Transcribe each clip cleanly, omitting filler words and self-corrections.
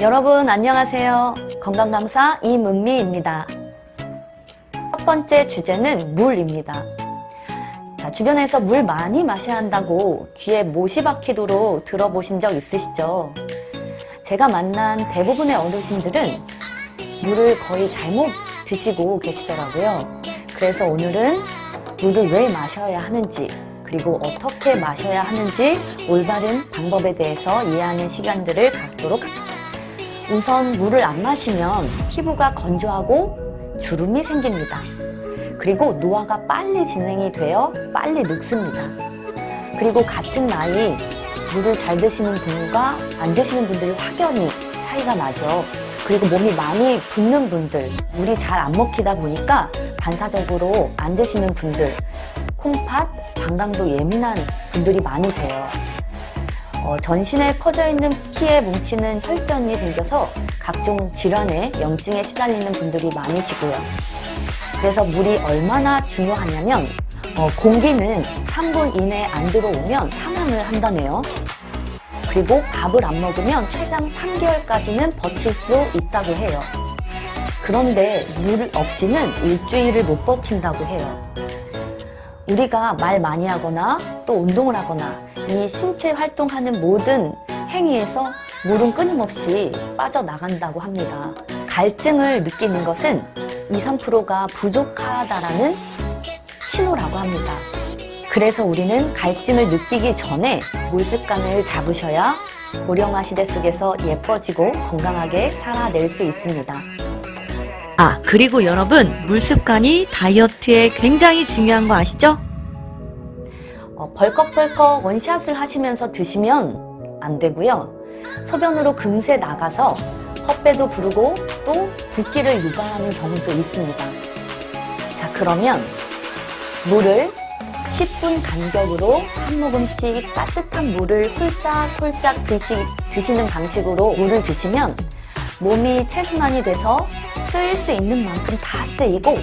여러분 안녕하세요. 건강강사 이문미입니다. 첫 번째 주제는 물입니다. 자, 주변에서 물 많이 마셔야 한다고 귀에 못이 박히도록 들어보신 적 있으시죠? 제가 만난 대부분의 어르신들은 물을 거의 잘못 드시고 계시더라고요. 그래서 오늘은 물을 왜 마셔야 하는지, 그리고 어떻게 마셔야 하는지 올바른 방법에 대해서 이해하는 시간들을 갖도록 합니다. 우선 물을 안 마시면 피부가 건조하고 주름이 생깁니다. 그리고 노화가 빨리 진행이 되어 빨리 늙습니다. 그리고 같은 나이 물을 잘 드시는 분과 안 드시는 분들이 확연히 차이가 나죠. 그리고 몸이 많이 붓는 분들, 물이 잘 안 먹히다 보니까 반사적으로 안 드시는 분들, 콩팥, 방광도 예민한 분들이 많으세요. 전신에 퍼져있는 피에 뭉치는 혈전이 생겨서 각종 질환에 염증에 시달리는 분들이 많으시고요. 그래서 물이 얼마나 중요하냐면 공기는 3분 이내에 안 들어오면 사망을 한다네요. 그리고 밥을 안 먹으면 최장 3개월까지는 버틸 수 있다고 해요. 그런데 물 없이는 일주일을 못 버틴다고 해요. 우리가 말 많이 하거나 또 운동을 하거나 이 신체 활동하는 모든 행위에서 물은 끊임없이 빠져나간다고 합니다. 갈증을 느끼는 것은 2~3%가 부족하다라는 신호라고 합니다. 그래서 우리는 갈증을 느끼기 전에 물 습관을 잡으셔야 고령화 시대 속에서 예뻐지고 건강하게 살아낼 수 있습니다. 그리고 여러분, 물 습관이 다이어트에 굉장히 중요한 거 아시죠? 벌컥벌컥 원샷을 하시면서 드시면 안 되고요. 소변으로 금세 나가서 헛배도 부르고 또 붓기를 유발하는 경우도 있습니다. 자, 그러면 물을 10분 간격으로 한 모금씩 따뜻한 물을 홀짝홀짝 드시는 방식으로 물을 드시면 몸이 체순환이 돼서 쓰일 수 있는 만큼 다 쓰이고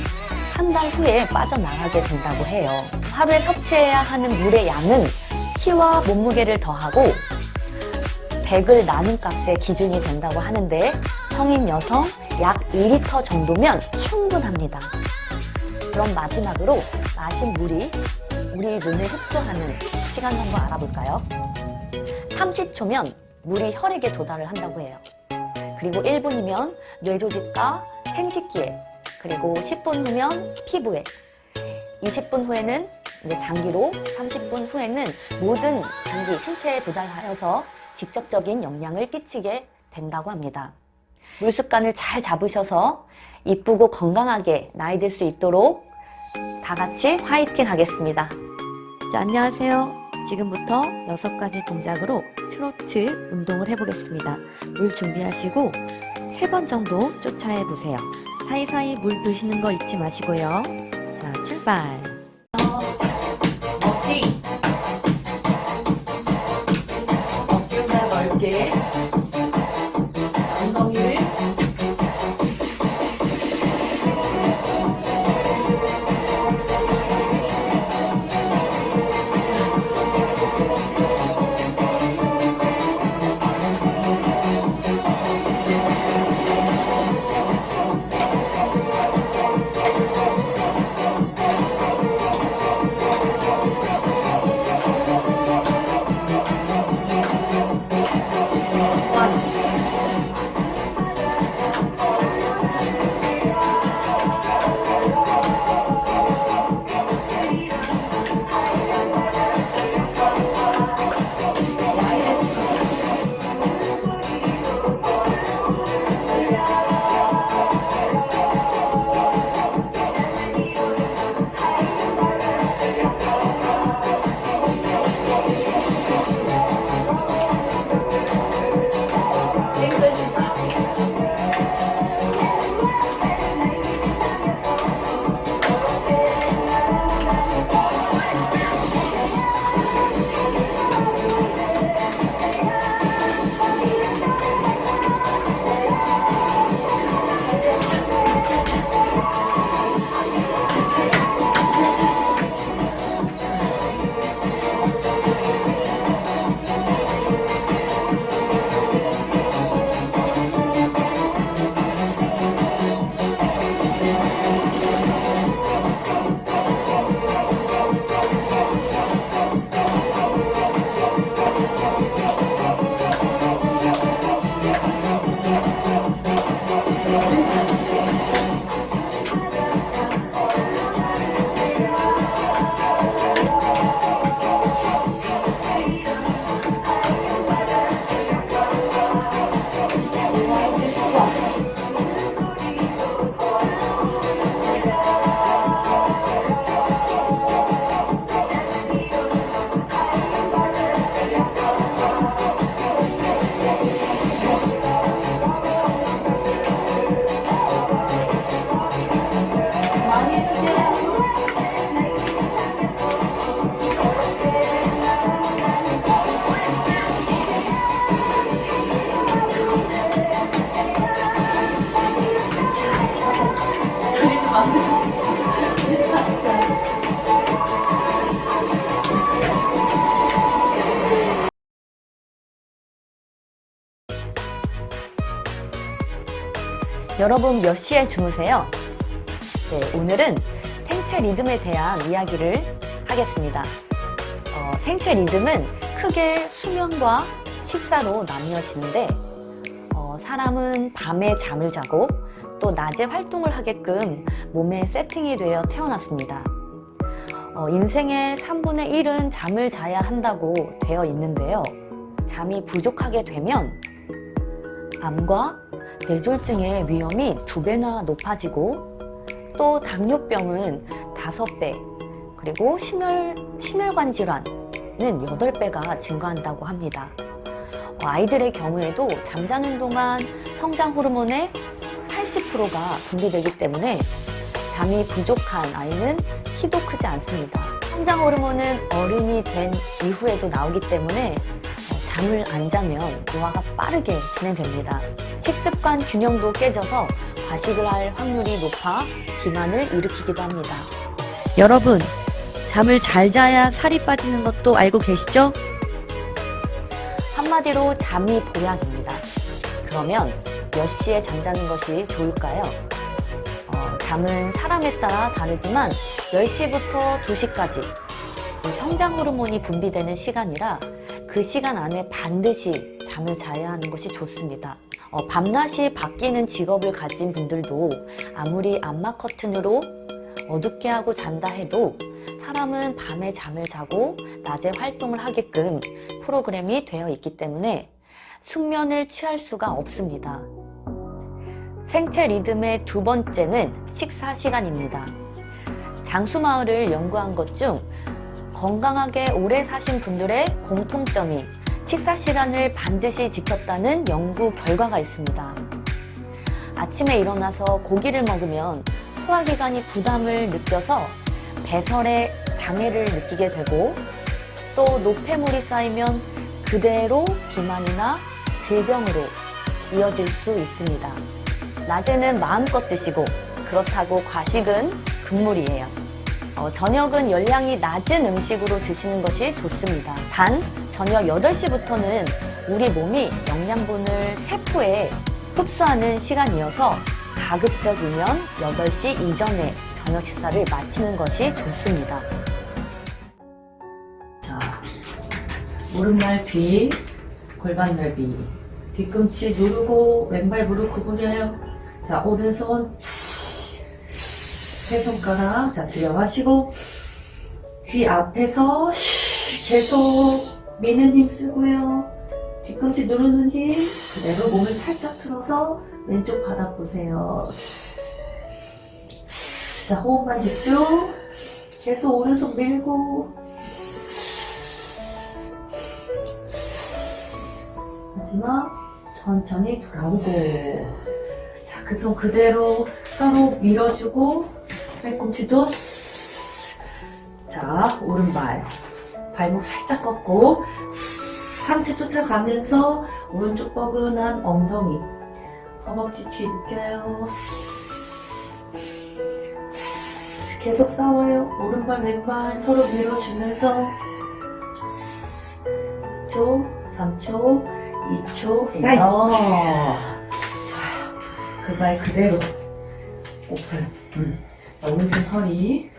한 달 후에 빠져나가게 된다고 해요. 하루에 섭취해야 하는 물의 양은 키와 몸무게를 더하고 100을 나눈 값의 기준이 된다고 하는데 성인 여성 약 2리터 정도면 충분합니다. 그럼 마지막으로 마신 물이 우리 눈을 흡수하는 시간 한번 알아볼까요? 30초면 물이 혈액에 도달을 한다고 해요. 그리고 1분이면 뇌조직과 생식기에, 그리고 10분 후면 피부에, 20분 후에는 이제 장기로, 30분 후에는 모든 장기, 신체에 도달하여서 직접적인 영향을 끼치게 된다고 합니다. 물 습관을 잘 잡으셔서 이쁘고 건강하게 나이 들 수 있도록 다 같이 화이팅 하겠습니다. 자, 안녕하세요. 지금부터 6가지 동작으로 트로트 운동을 해보겠습니다. 물 준비하시고 3번 정도 쫓아해보세요. 사이사이 물 드시는 거 잊지 마시고요. 자, 출발! 멋지! 어깨보다 넓게 엉덩이를 여러분 몇 시에 주무세요? 네, 오늘은 생체 리듬에 대한 이야기를 하겠습니다. 생체 리듬은 크게 수면과 식사로 나뉘어지는데 사람은 밤에 잠을 자고 또 낮에 활동을 하게끔 몸에 세팅이 되어 태어났습니다. 인생의 3분의 1은 잠을 자야 한다고 되어 있는데요. 잠이 부족하게 되면 암과 뇌졸중의 위험이 2배나 높아지고 또 당뇨병은 5배, 그리고 심혈관 질환은 8배가 증가한다고 합니다. 아이들의 경우에도 잠자는 동안 성장 호르몬의 80%가 분비되기 때문에 잠이 부족한 아이는 키도 크지 않습니다. 성장 호르몬은 어른이 된 이후에도 나오기 때문에 잠을 안 자면 노화가 빠르게 진행됩니다. 식습관 균형도 깨져서 과식을 할 확률이 높아 비만을 일으키기도 합니다. 여러분, 잠을 잘 자야 살이 빠지는 것도 알고 계시죠? 한마디로 잠이 보약입니다. 그러면 몇 시에 잠자는 것이 좋을까요? 잠은 사람에 따라 다르지만 10시부터 2시까지 성장 호르몬이 분비되는 시간이라 그 시간 안에 반드시 잠을 자야 하는 것이 좋습니다. 밤낮이 바뀌는 직업을 가진 분들도 아무리 암막 커튼으로 어둡게 하고 잔다 해도 사람은 밤에 잠을 자고 낮에 활동을 하게끔 프로그램이 되어 있기 때문에 숙면을 취할 수가 없습니다. 생체 리듬의 2번째는 식사 시간입니다. 장수마을을 연구한 것 중 건강하게 오래 사신 분들의 공통점이 식사 시간을 반드시 지켰다는 연구 결과가 있습니다. 아침에 일어나서 고기를 먹으면 소화기관이 부담을 느껴서 배설에 장애를 느끼게 되고 또 노폐물이 쌓이면 그대로 비만이나 질병으로 이어질 수 있습니다. 낮에는 마음껏 드시고 그렇다고 과식은 금물이에요. 저녁은 열량이 낮은 음식으로 드시는 것이 좋습니다. 단 저녁 8시부터는 우리 몸이 영양분을 세포에 흡수하는 시간이어서 가급적이면 8시 이전에 저녁 식사를 마치는 것이 좋습니다. 자, 오른발 뒤, 골반 넓이, 뒤꿈치 누르고 왼발 무릎 구부려요. 자, 오른손 세 손가락 자 들여마시고 귀 앞에서 계속 미는 힘 쓰고요. 뒤꿈치 누르는 힘 그대로 몸을 살짝 틀어서 왼쪽 바닥 보세요. 자, 호흡만 집중. 계속 오른손 밀고 마지막 천천히 돌아오고. 자, 그 손 그대로 서로 밀어주고 팔꿈치도 자, 오른발 발목 살짝 꺾고 상체 쫓아가면서 오른쪽 뻐근한 엉덩이 허벅지 뒤 느껴요. 계속 싸워요. 오른발 왼발 서로 밀어주면서 4초 3초 2초 해서 좋아요. 그 발 그대로 오픈. 오른손 허리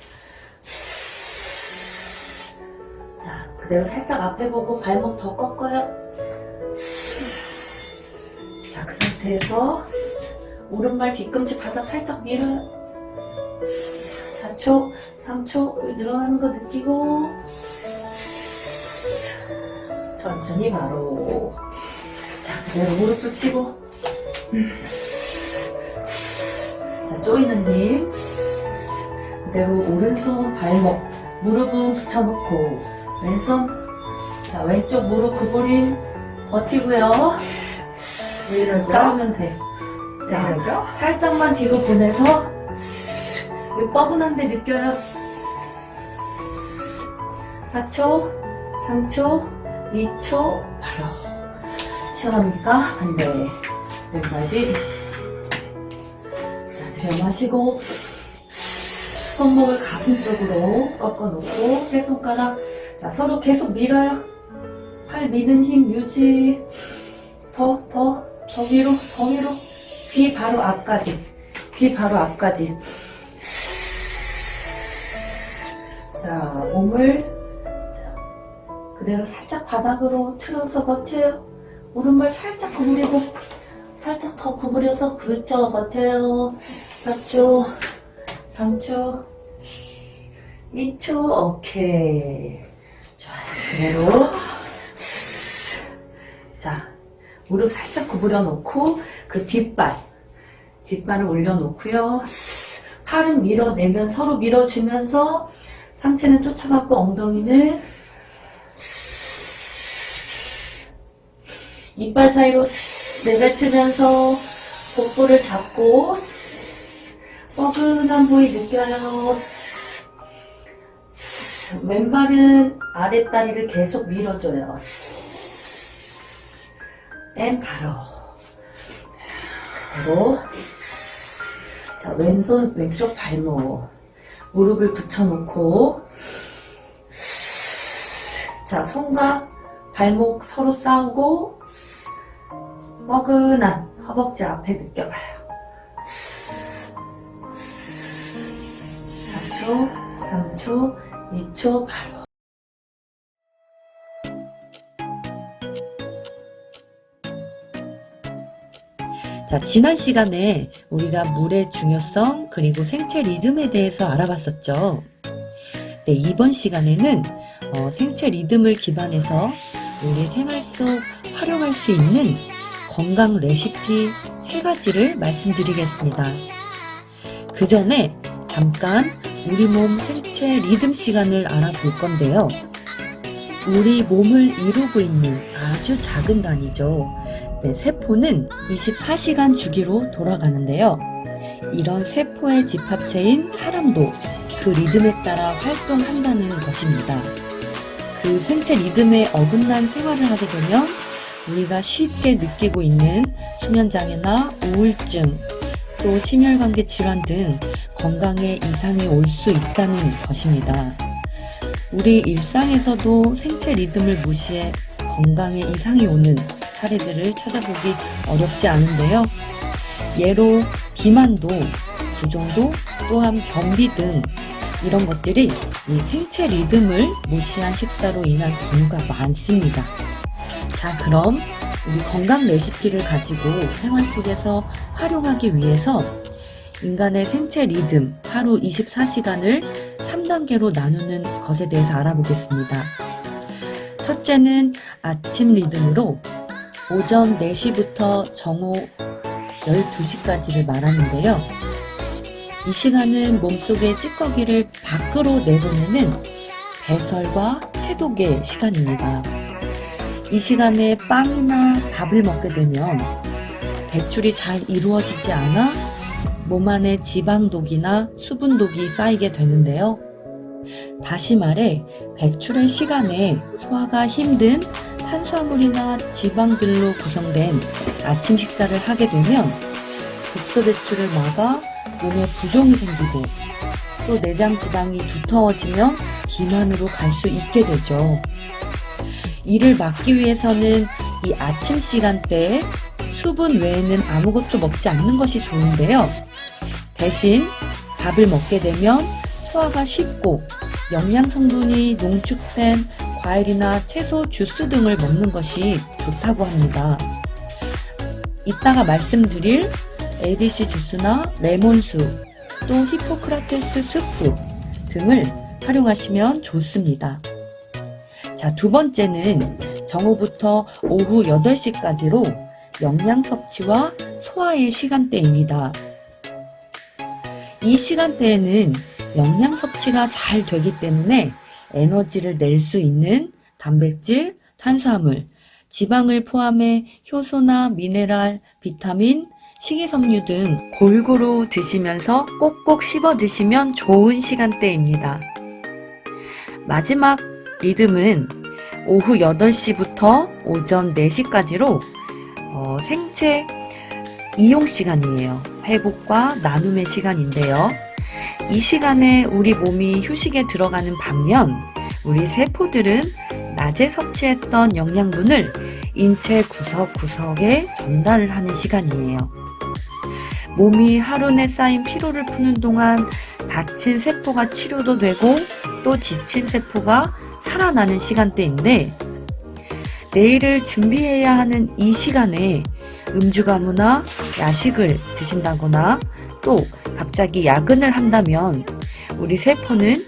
자, 그대로 살짝 앞에 보고 발목 더 꺾어요. 자, 그 상태에서 오른발 뒤꿈치 바닥 살짝 밀어요. 4초 3초 늘어나는 거 느끼고 천천히 바로 자, 그대로 무릎 붙이고 자, 조이는 힘 그대로 오른손 발목 무릎은 붙여놓고 왼손 자, 왼쪽 무릎 구부림 버티고요. 왜 이러죠? 자르면 돼. 자, 왜 이러죠? 살짝만 뒤로 보내서 이 뻐근한데 느껴요. 4초 3초 2초 바로 시원합니까? 반대 왼발 뒤 자, 들여 마시고 손목을 가슴 쪽으로 꺾어놓고 세 손가락 자 서로 계속 밀어요. 팔 미는 힘 유지. 더 위로 더 위로. 귀 바로 앞까지. 귀 바로 앞까지. 자 몸을 그대로 살짝 바닥으로 틀어서 버텨요. 오른발 살짝 구부리고 살짝 더 구부려서 그렇죠. 버텨요. 4초 3초 2초 오케이. 좋아요. 그대로 자 무릎 살짝 구부려 놓고 그 뒷발을 올려놓고요. 팔은 밀어내면 서로 밀어주면서 상체는 쫓아가고 엉덩이는 이빨 사이로 내뱉으면서 복부를 잡고 뻐근한 부위 느껴요. 왼발은 아랫다리를 계속 밀어줘요. 바로 자 왼손 왼쪽 발목 무릎을 붙여놓고 자 손과 발목 서로 싸우고 뻐근한 허벅지 앞에 느껴봐요. 4초 3초 2초 바로 자, 지난 시간에 우리가 물의 중요성 그리고 생체 리듬에 대해서 알아봤었죠. 네, 이번 시간에는 생체 리듬을 기반해서 우리 생활 속 활용할 수 있는 건강 레시피 3가지를 말씀드리겠습니다. 그 전에 잠깐 우리 몸 생체 리듬 시간을 알아볼 건데요. 우리 몸을 이루고 있는 아주 작은 단위죠. 네, 세포는 24시간 주기로 돌아가는데요. 이런 세포의 집합체인 사람도 그 리듬에 따라 활동한다는 것입니다. 그 생체 리듬에 어긋난 생활을 하게 되면 우리가 쉽게 느끼고 있는 수면장애나 우울증, 또 심혈관계 질환 등 건강에 이상이 올 수 있다는 것입니다. 우리 일상에서도 생체 리듬을 무시해 건강에 이상이 오는 사례들을 찾아보기 어렵지 않은데요. 예로 비만도, 부종도, 또한 변비 등 이런 것들이 이 생체 리듬을 무시한 식사로 인한 경우가 많습니다. 자, 그럼 우리 건강 레시피를 가지고 생활 속에서 활용하기 위해서 인간의 생체 리듬 하루 24시간을 3단계로 나누는 것에 대해서 알아보겠습니다. 첫째는 아침 리듬으로 오전 4시부터 정오 12시까지를 말하는데요. 이 시간은 몸속의 찌꺼기를 밖으로 내보내는 배설과 해독의 시간입니다. 이 시간에 빵이나 밥을 먹게 되면 배출이 잘 이루어지지 않아 몸 안에 지방독이나 수분독이 쌓이게 되는데요. 다시 말해 배출의 시간에 소화가 힘든 탄수화물이나 지방들로 구성된 아침 식사를 하게 되면 독소 배출을 막아 몸에 부종이 생기고 또 내장 지방이 두터워지면 비만으로 갈 수 있게 되죠. 이를 막기 위해서는 이 아침 시간대에 수분 외에는 아무것도 먹지 않는 것이 좋은데요. 대신 밥을 먹게 되면 소화가 쉽고 영양 성분이 농축된 과일이나 채소, 주스 등을 먹는 것이 좋다고 합니다. 이따가 말씀드릴 ABC 주스나 레몬수, 또 히포크라테스 스프 등을 활용하시면 좋습니다. 자, 두 번째는 정오부터 오후 8시까지로 영양 섭취와 소화의 시간대입니다. 이 시간대에는 영양 섭취가 잘 되기 때문에 에너지를 낼 수 있는 단백질, 탄수화물, 지방을 포함해 효소나 미네랄, 비타민, 식이섬유 등 골고루 드시면서 꼭꼭 씹어 드시면 좋은 시간대입니다. 마지막 리듬은 오후 8시부터 오전 4시까지로 생체 이용 시간이에요. 회복과 나눔의 시간인데요. 이 시간에 우리 몸이 휴식에 들어가는 반면 우리 세포들은 낮에 섭취했던 영양분을 인체 구석구석에 전달을 하는 시간이에요. 몸이 하루 내 쌓인 피로를 푸는 동안 다친 세포가 치료도 되고 또 지친 세포가 살아나는 시간대인데, 내일을 준비해야 하는 이 시간에 음주가무나 야식을 드신다거나 또 갑자기 야근을 한다면 우리 세포는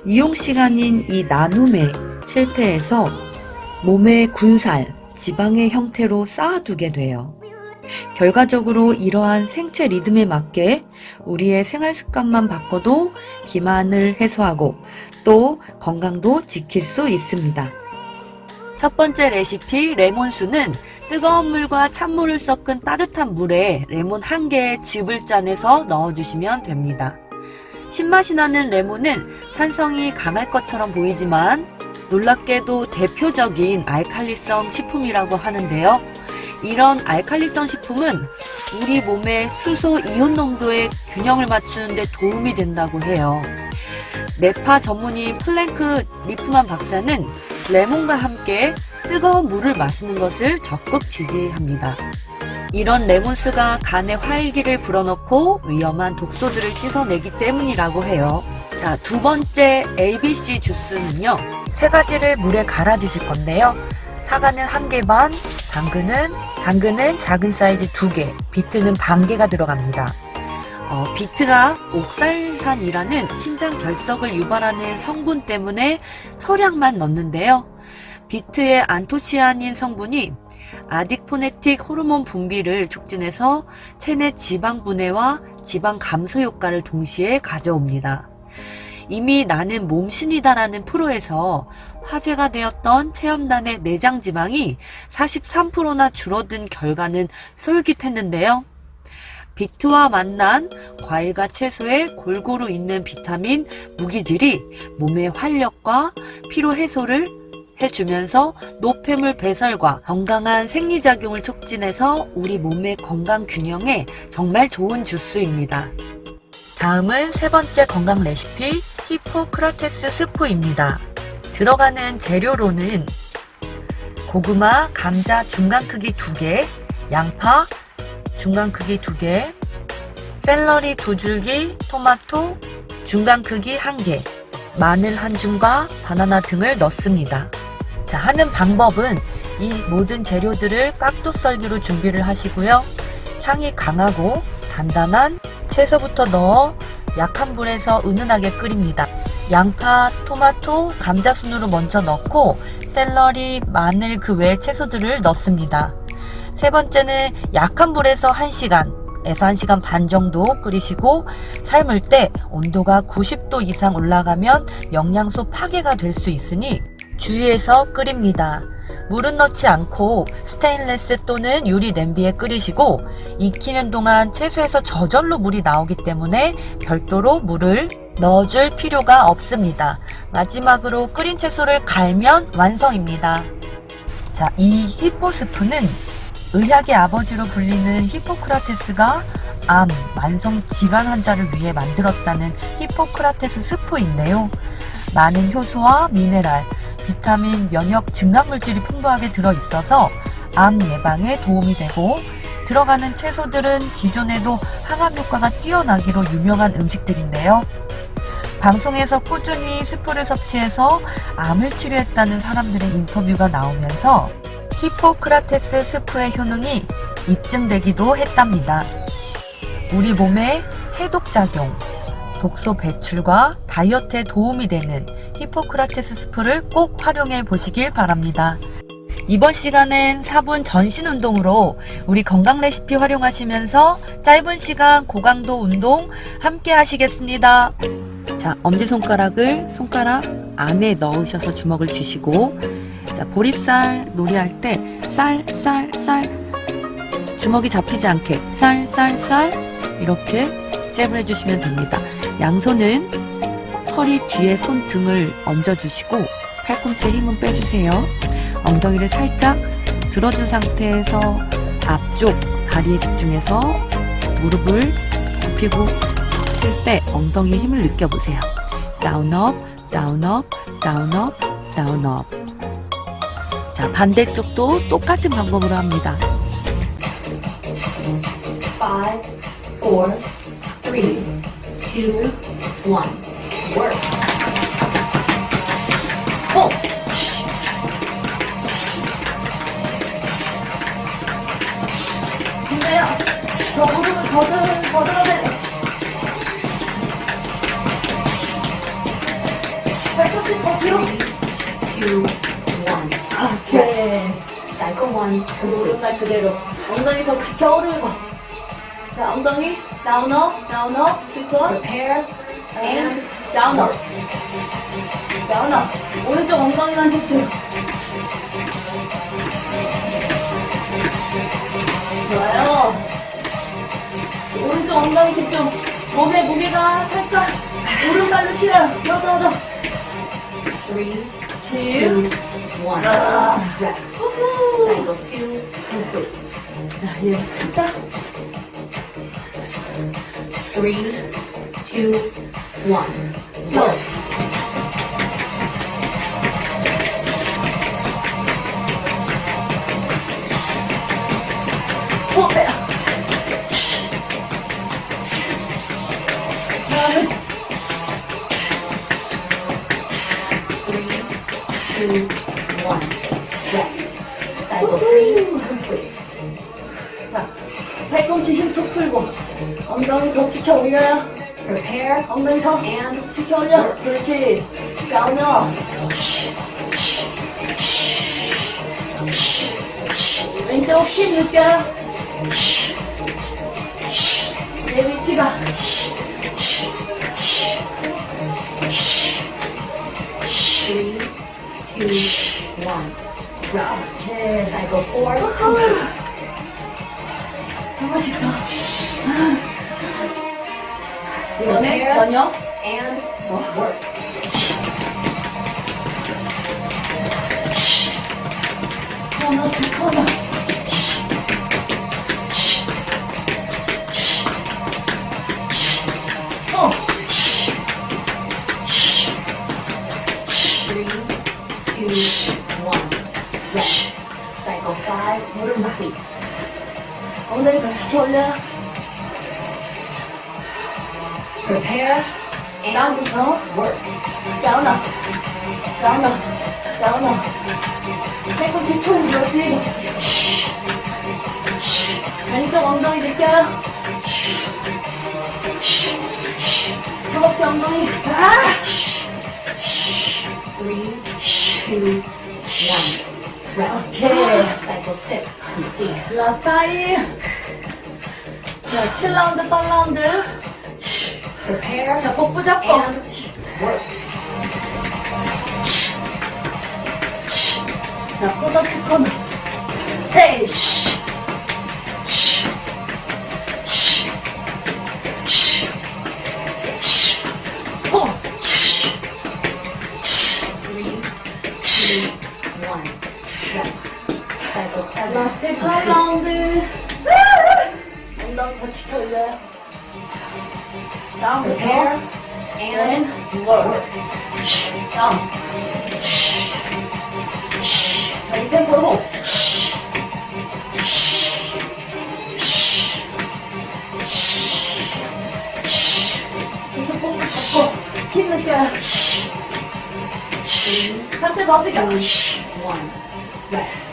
이용 시간인 이 나눔에 실패해서 몸에 군살, 지방의 형태로 쌓아두게 돼요. 결과적으로 이러한 생체 리듬에 맞게 우리의 생활 습관만 바꿔도 비만을 해소하고 또 건강도 지킬 수 있습니다. 첫 번째 레시피 레몬수는 뜨거운 물과 찬물을 섞은 따뜻한 물에 레몬 1개의 즙을 짜내서 넣어주시면 됩니다. 신맛이 나는 레몬은 산성이 강할 것처럼 보이지만 놀랍게도 대표적인 알칼리성 식품이라고 하는데요. 이런 알칼리성 식품은 우리 몸의 수소 이온 농도의 균형을 맞추는 데 도움이 된다고 해요. 뇌파 전문의 플랭크 리프만 박사는 레몬과 함께 뜨거운 물을 마시는 것을 적극 지지합니다. 이런 레몬수가 간의 활기를 불어넣고 위험한 독소들을 씻어내기 때문이라고 해요. 자, 두 번째 ABC 주스는요, 3가지를 물에 갈아 드실 건데요. 사과는 1개 반, 당근은 작은 사이즈 2개, 비트는 반 개가 들어갑니다. 비트가 옥살산이라는 신장 결석을 유발하는 성분 때문에 소량만 넣는데요. 비트의 안토시아닌 성분이 아딕포네틱 호르몬 분비를 촉진해서 체내 지방 분해와 지방 감소 효과를 동시에 가져옵니다. 이미 나는 몸신이다라는 프로에서 화제가 되었던 체험단의 내장 지방이 43%나 줄어든 결과는 쏠깃했는데요. 비트와 만난 과일과 채소에 골고루 있는 비타민, 무기질이 몸의 활력과 피로 해소를 해주면서 노폐물 배설과 건강한 생리작용을 촉진해서 우리 몸의 건강 균형에 정말 좋은 주스입니다. 다음은 3번째 건강 레시피 히포크라테스 스프입니다. 들어가는 재료로는 고구마, 감자 중간 크기 2개, 양파 중간 크기 2개, 샐러리 2줄기, 토마토 중간 크기 1개, 마늘 1줌과 바나나 등을 넣습니다. 자, 하는 방법은 이 모든 재료들을 깍두 썰기로 준비를 하시고요. 향이 강하고 단단한 채소부터 넣어 약한 불에서 은은하게 끓입니다. 양파, 토마토, 감자 순으로 먼저 넣고 샐러리, 마늘 그 외 채소들을 넣습니다. 3번째는 약한 불에서 1시간에서 1시간 반 정도 끓이시고 삶을 때 온도가 90도 이상 올라가면 영양소 파괴가 될 수 있으니 주의해서 끓입니다. 물은 넣지 않고 스테인레스 또는 유리 냄비에 끓이시고 익히는 동안 채소에서 저절로 물이 나오기 때문에 별도로 물을 넣어줄 필요가 없습니다. 마지막으로 끓인 채소를 갈면 완성입니다. 자, 이 히포스프는 의학의 아버지로 불리는 히포크라테스가 암, 만성 질환 환자를 위해 만들었다는 히포크라테스 스프인데요. 많은 효소와 미네랄, 비타민, 면역 증강 물질이 풍부하게 들어있어서 암 예방에 도움이 되고, 들어가는 채소들은 기존에도 항암 효과가 뛰어나기로 유명한 음식들인데요. 방송에서 꾸준히 스프를 섭취해서 암을 치료했다는 사람들의 인터뷰가 나오면서 히포크라테스 스프의 효능이 입증되기도 했답니다. 우리 몸의 해독작용, 독소 배출과 다이어트에 도움이 되는 히포크라테스 스프를 꼭 활용해 보시길 바랍니다. 이번 시간엔 4분 전신 운동으로 우리 건강 레시피 활용하시면서 짧은 시간 고강도 운동 함께 하시겠습니다. 자, 엄지손가락을 손가락 안에 넣으셔서 주먹을 쥐시고, 자, 보리쌀 놀이할 때 쌀 주먹이 잡히지 않게 쌀 이렇게 잽을 해주시면 됩니다. 양손은 허리 뒤에 손등을 얹어주시고 팔꿈치에 힘은 빼주세요. 엉덩이를 살짝 들어준 상태에서 앞쪽 다리에 집중해서 무릎을 굽히고 쓸 때 엉덩이의 힘을 느껴보세요. 다운 업, 다운 업, 다운 업, 다운 업. 자, 반대쪽도 똑같은 방법으로 합니다. 5, 4, 3, 2, 1. Work. 어! 근데요, 저 무릎을 더듬어야 돼. 발끝을 더 뒤로. 2, 1. 오케이. Cycle 1. 그 오른발 그대로. 엉덩이 더 지켜 오르고. 자, 엉덩이 다운 업, 다운 업, 스쿼트. Prepare and 다운 업. 다운 업. 오른쪽 엉덩이만 집중. 좋아요. 오른쪽 엉덩이 집중. 몸의 무게가 살짝 오른발로 실어요. 더. 3, 2, 2. 1. 아. Rest. 우후. Cycle 2. Complete. 자, 얘 살짝. 3, 2, 1. Go. 오, 빼라. 다음은 3, 2, 1. Rest. Cycle 3. Complete. 자, 팔꿈치 힘툭 풀고 엉덩이 더 지켜 올려요. Prepare 엉덩이 더 and 지켜 올려. 그렇지. 다운업. 왼쪽 힘 느껴요. 내 위치가 3, 2, 1. Rest. 오케이. Cycle 4. Complete. 한 번씩 더. 이번에 전혀 And work. 코너 투 코너. 어. 3, 2, 1. Rest. Cycle 5. Complete. 엉덩이 더 지켜 올려요. Prepare and 다운부터 work. 다운업. 다운업. 다운업. 팔꿈치 툭 늘어뜨리고. 왼쪽 엉덩이 느껴요. 허벅지 엉덩이. 아! 3, 2, 1. Rest. 오케이. Cycle 6. Complete. 라사이. 자, 7라운드, 8라운드. Prepare 자, 복부 잡고. and work. 자, 코너 투 코너. 헤이. 호. 3, 2, 1. Rest. Cycle 7. 라스트 8라운드. 엉덩이 더 지켜 올려요. 다운부터. Prepare and work. 다운. 자, 이 템포로. 계속 꼭 잡고 힘 느껴요. 3, 상체 더 숙여. 2, 1. Rest.